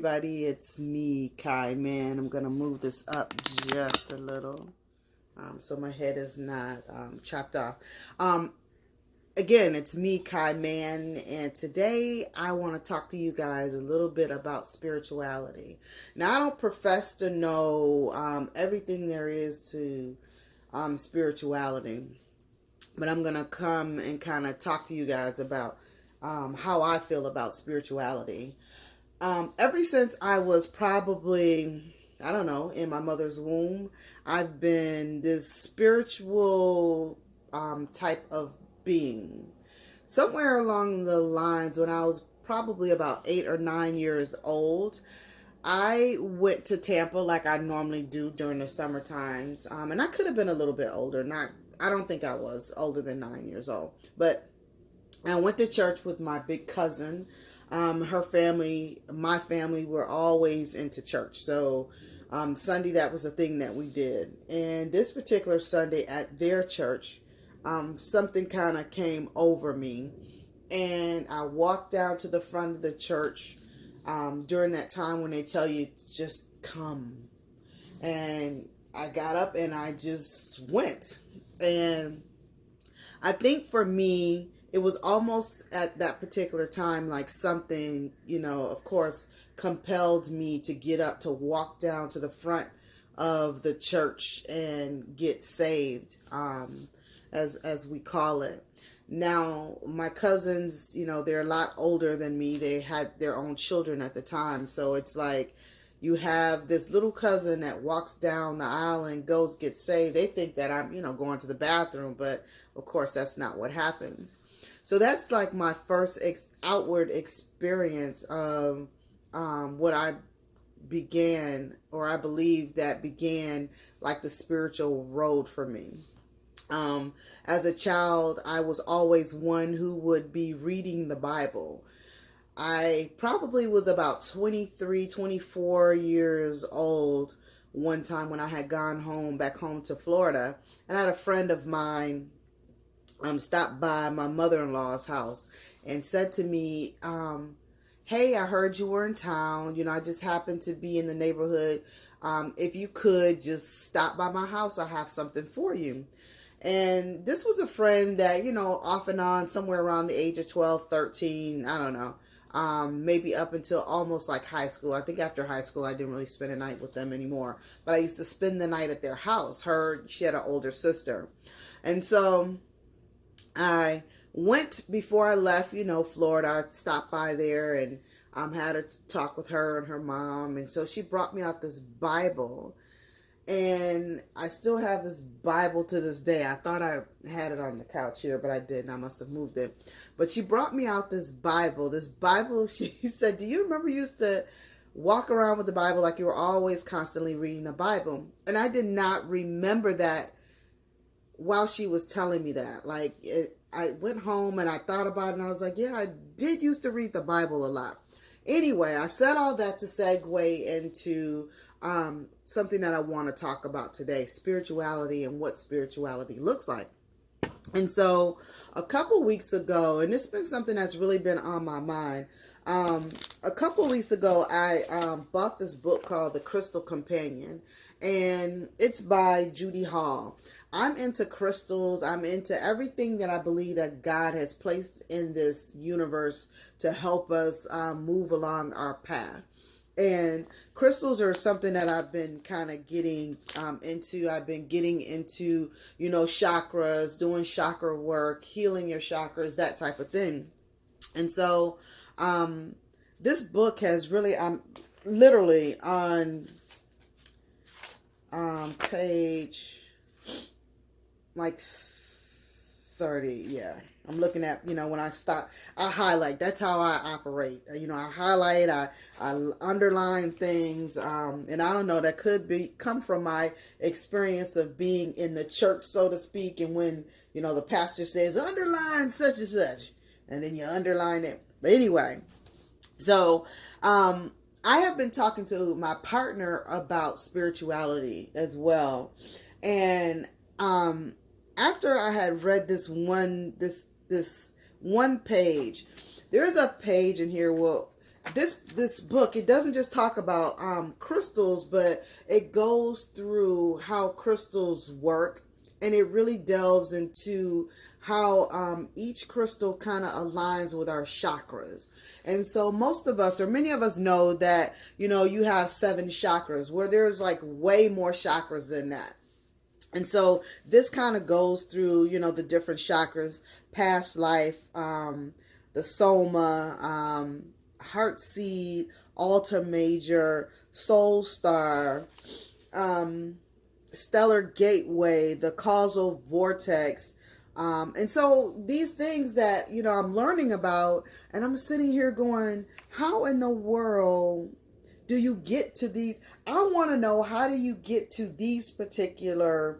everybody. It's me, Kai Mann. I'm going to move this up just a little so my head is not chopped off. Again, it's me, Kai Mann, and today I want to talk to you guys a little bit about spirituality. Now, I don't profess to know everything there is to spirituality, but I'm going to come and kind of talk to you guys about how I feel about spirituality. Ever since I was probably, I don't know, in my mother's womb, I've been this spiritual type of being. Somewhere along the lines, when I was probably about 8 or 9 years old, I went to Tampa like I normally do during the summer times. And I could have been a little bit older. I don't think I was older than 9 years old. But I went to church with my big cousin. Her family, my family, were always into church. So Sunday, that was the thing that we did. And this particular Sunday at their church, something kind of came over me. And I walked down to the front of the church during that time when they tell you, just come. And I got up and I just went. And I think for me, it was almost at that particular time like something, of course, compelled me to get up to walk down to the front of the church and get saved, as we call it. Now, my cousins, they're a lot older than me. They had their own children at the time. So it's like you have this little cousin that walks down the aisle and gets saved. They think that I'm, going to the bathroom. But, of course, that's not what happens. So that's like my first outward experience of what I began, or I believe that began like the spiritual road for me. As a child, I was always one who would be reading the Bible. I probably was about 23, 24 years old one time when I had gone back home to Florida, and I had a friend of mine stopped by my mother-in-law's house and said to me, hey, I heard you were in town. I just happened to be in the neighborhood. If you could just stop by my house, I have something for you. And this was a friend that, off and on, somewhere around the age of 12, 13, I don't know, maybe up until almost like high school. I think after high school, I didn't really spend a night with them anymore. But I used to spend the night at their house. She had an older sister. And so I went before I left, Florida. I stopped by there and had a talk with her and her mom. And so she brought me out this Bible. And I still have this Bible to this day. I thought I had it on the couch here, but I didn't. I must have moved it. But she brought me out this Bible. She said, do you remember you used to walk around with the Bible like you were always constantly reading the Bible? And I did not remember that while she was telling me that. I went home and I thought about it and I was like, yeah, I did used to read the Bible a lot. Anyway, I said all that to segue into something that I want to talk about today, spirituality and what spirituality looks like. And so a couple weeks ago, and it's been something that's really been on my mind, a couple weeks ago, I bought this book called The Crystal Companion, and it's by Judy Hall. I'm into crystals. I'm into everything that I believe that God has placed in this universe to help us move along our path. And crystals are something that I've been kind of getting into. I've been getting into, chakras, doing chakra work, healing your chakras, that type of thing. And so this book has really, I'm literally on page like 30. Yeah. I'm looking at, when I stop, I highlight. That's how I operate. I highlight, I underline things. And I don't know, that could come from my experience of being in the church, so to speak. And when, the pastor says, underline such and such, and then you underline it. But anyway, so, I have been talking to my partner about spirituality as well. And, after I had read this one page, there's a page in here. Well, this book, it doesn't just talk about crystals, but it goes through how crystals work, and it really delves into how each crystal kind of aligns with our chakras. And so most of us, or many of us, know that, you have 7 chakras, where there's like way more chakras than that. And so this kind of goes through, the different chakras: past life, the soma, heart seed, altar major, soul star, stellar gateway, the causal vortex. And so these things that, I'm learning about, and I'm sitting here going, how in the world do you get to these? I want to know, how do you get to these particular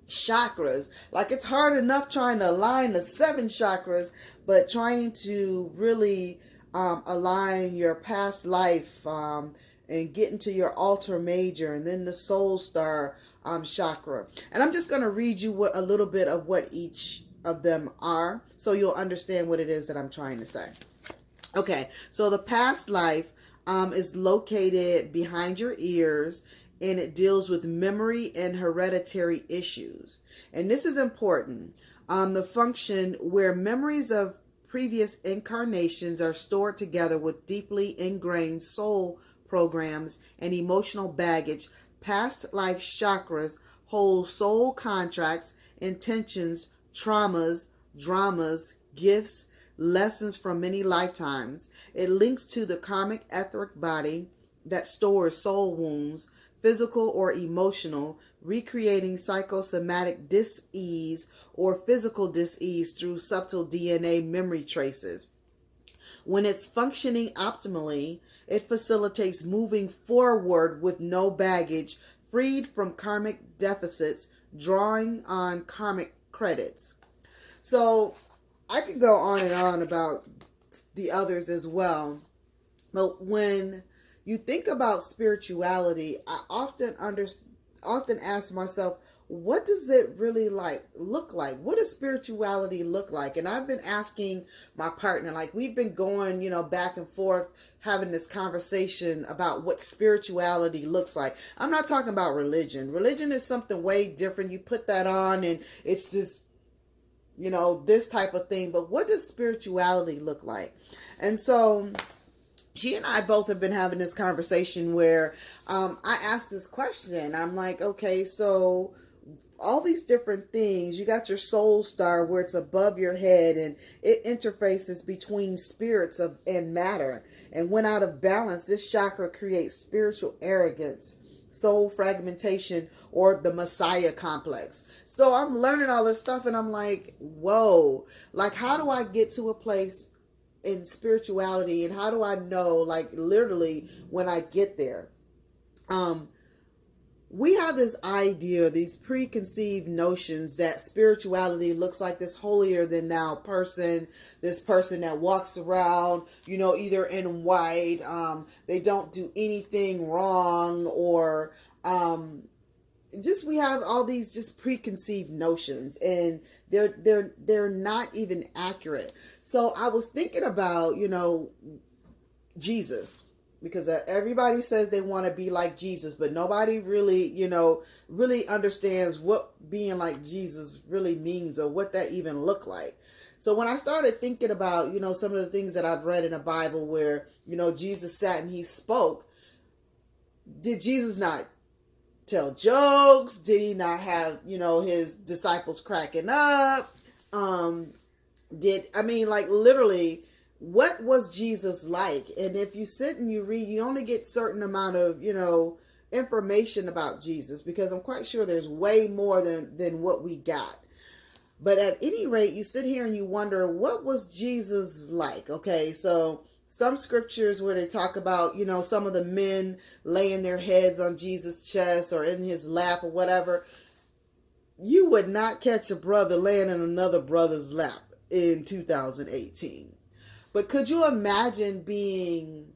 chakras? Like, it's hard enough trying to align the 7 chakras, but trying to really align your past life and get into your altar major, and then the soul star chakra. And I'm just going to read you a little bit of what each of them are, so you'll understand what it is that I'm trying to say. Okay, so the past life is located behind your ears, and it deals with memory and hereditary issues. And this is important. The function where memories of previous incarnations are stored together with deeply ingrained soul programs and emotional baggage. Past life chakras hold soul contracts, intentions, traumas, dramas, gifts, lessons from many lifetimes. It links to the karmic etheric body that stores soul wounds, physical or emotional, recreating psychosomatic dis-ease or physical dis-ease through subtle DNA memory traces. When it's functioning optimally, it facilitates moving forward with no baggage, freed from karmic deficits, drawing on karmic credits. So I could go on and on about the others as well, but when you think about spirituality, I often ask myself, what does it really look like? What does spirituality look like? And I've been asking my partner, like, we've been going, back and forth, having this conversation about what spirituality looks like. I'm not talking about religion. Religion is something way different. You put that on and it's this, this type of thing. But what does spirituality look like? And so she and I both have been having this conversation where I asked this question. I'm like, okay, so all these different things, you got your soul star where it's above your head, and it interfaces between spirits and matter. And when out of balance, this chakra creates spiritual arrogance, soul fragmentation, or the Messiah complex. So I'm learning all this stuff, and I'm like, whoa, like, how do I get to a place in spirituality, and how do I know, like, literally when I get there? We have this idea, these preconceived notions that spirituality looks like this holier than thou person, this person that walks around, either in white, they don't do anything wrong, or we have all these just preconceived notions, and they're not even accurate. So I was thinking about, Jesus, because everybody says they want to be like Jesus, but nobody really, really understands what being like Jesus really means, or what that even look like. So when I started thinking about, some of the things that I've read in the Bible where, Jesus sat and he spoke, did Jesus not tell jokes? Did he not have, his disciples cracking up? Literally, what was Jesus like? And if you sit and you read, you only get certain amount of, information about Jesus, because I'm quite sure there's way more than what we got. But at any rate, you sit here and you wonder, what was Jesus like? Okay, so some scriptures where they talk about, some of the men laying their heads on Jesus' chest or in his lap or whatever. You would not catch a brother laying in another brother's lap in 2018. But could you imagine being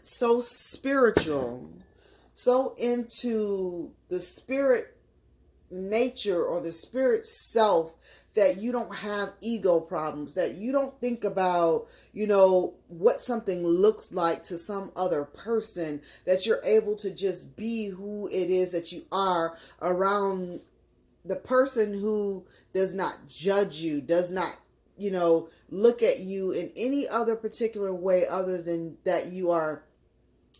so spiritual, so into the spirit nature or the spirit self, that you don't have ego problems, that you don't think about, what something looks like to some other person, that you're able to just be who it is that you are around the person who does not judge you, does not, look at you in any other particular way other than that you are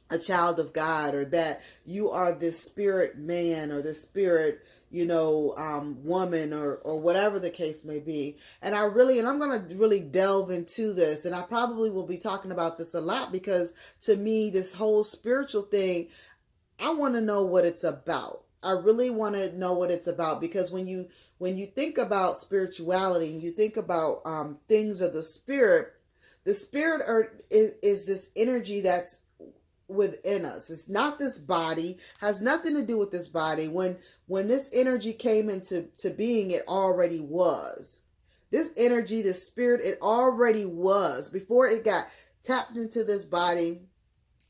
a child of God, or that you are this spirit man or this spirit, woman, or whatever the case may be. And I'm going to really delve into this, and I probably will be talking about this a lot, because to me, this whole spiritual thing, I want to know what it's about. I really want to know what it's about, because when you think about spirituality and you think about things of the spirit is this energy that's within us. It's not this body, has nothing to do with this body. When this energy came into being, it already was. This energy, this spirit, it already was before it got tapped into this body.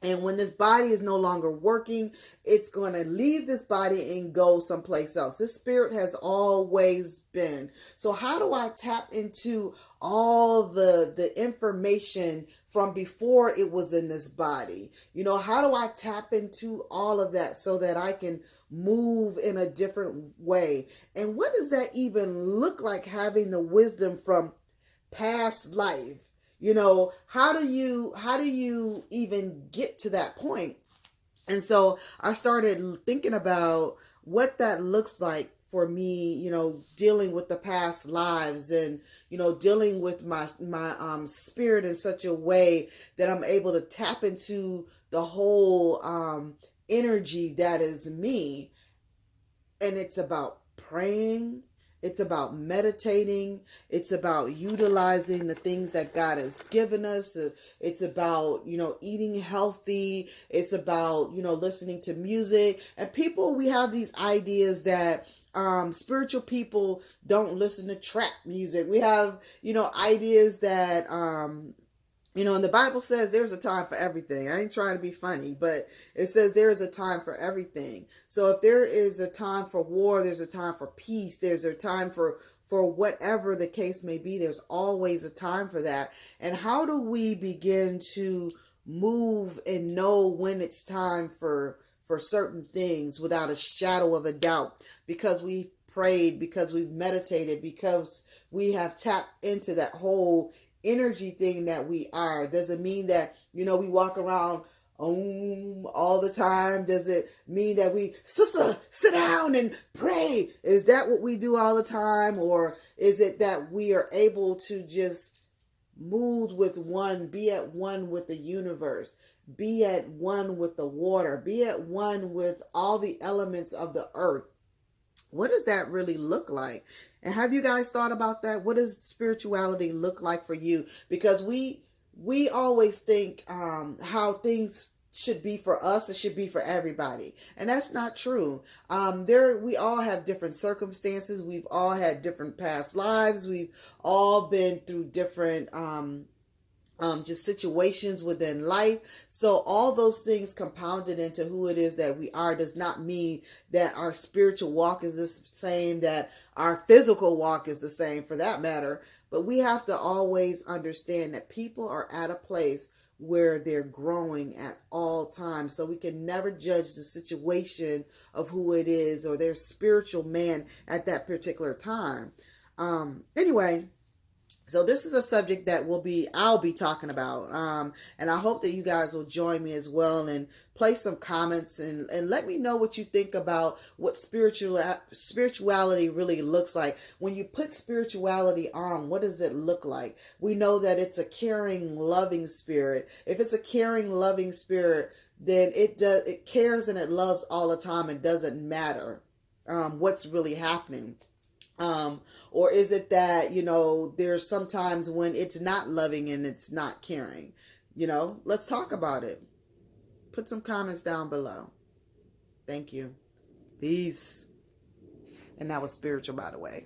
And when this body is no longer working, it's going to leave this body and go someplace else. This spirit has always been. So how do I tap into all the information from before it was in this body? How do I tap into all of that so that I can move in a different way? And what does that even look like, having the wisdom from past life? How do you even get to that point? And so I started thinking about what that looks like for me, dealing with the past lives, and, dealing with my spirit in such a way that I'm able to tap into the whole energy that is me. And it's about praying. It's about meditating. It's about utilizing the things that God has given us. It's about, eating healthy. It's about, listening to music. And we have these ideas that spiritual people don't listen to trap music. We have, ideas that, and the Bible says there's a time for everything. I ain't trying to be funny, but it says there is a time for everything. So if there is a time for war, there's a time for peace. There's a time for whatever the case may be. There's always a time for that. And how do we begin to move and know when it's time for certain things without a shadow of a doubt? Because we prayed, because we've meditated, because we have tapped into that whole energy thing that we are. Does it mean that, we walk around all the time? Does it mean that sister, sit down and pray? Is that what we do all the time? Or is it that we are able to just move with one, be at one with the universe, be at one with the water, be at one with all the elements of the earth? What does that really look like? And have you guys thought about that? What does spirituality look like for you? Because we always think how things should be for us, it should be for everybody. And that's not true. We all have different circumstances. We've all had different past lives. We've all been through different just situations within life. So all those things compounded into who it is that we are does not mean that our spiritual walk is the same, that our physical walk is the same, for that matter. But we have to always understand that people are at a place where they're growing at all times. So we can never judge the situation of who it is or their spiritual man at that particular time. Anyway, so this is a subject that I'll be talking about. And I hope that you guys will join me as well, and place some comments and let me know what you think about what spirituality really looks like. When you put spirituality on, what does it look like? We know that it's a caring, loving spirit. If it's a caring, loving spirit, then it cares and it loves all the time. It doesn't matter what's really happening. Or is it that, there's sometimes when it's not loving and it's not caring? Let's talk about it. Put some comments down below. Thank you. Peace. And that was spiritual, by the way.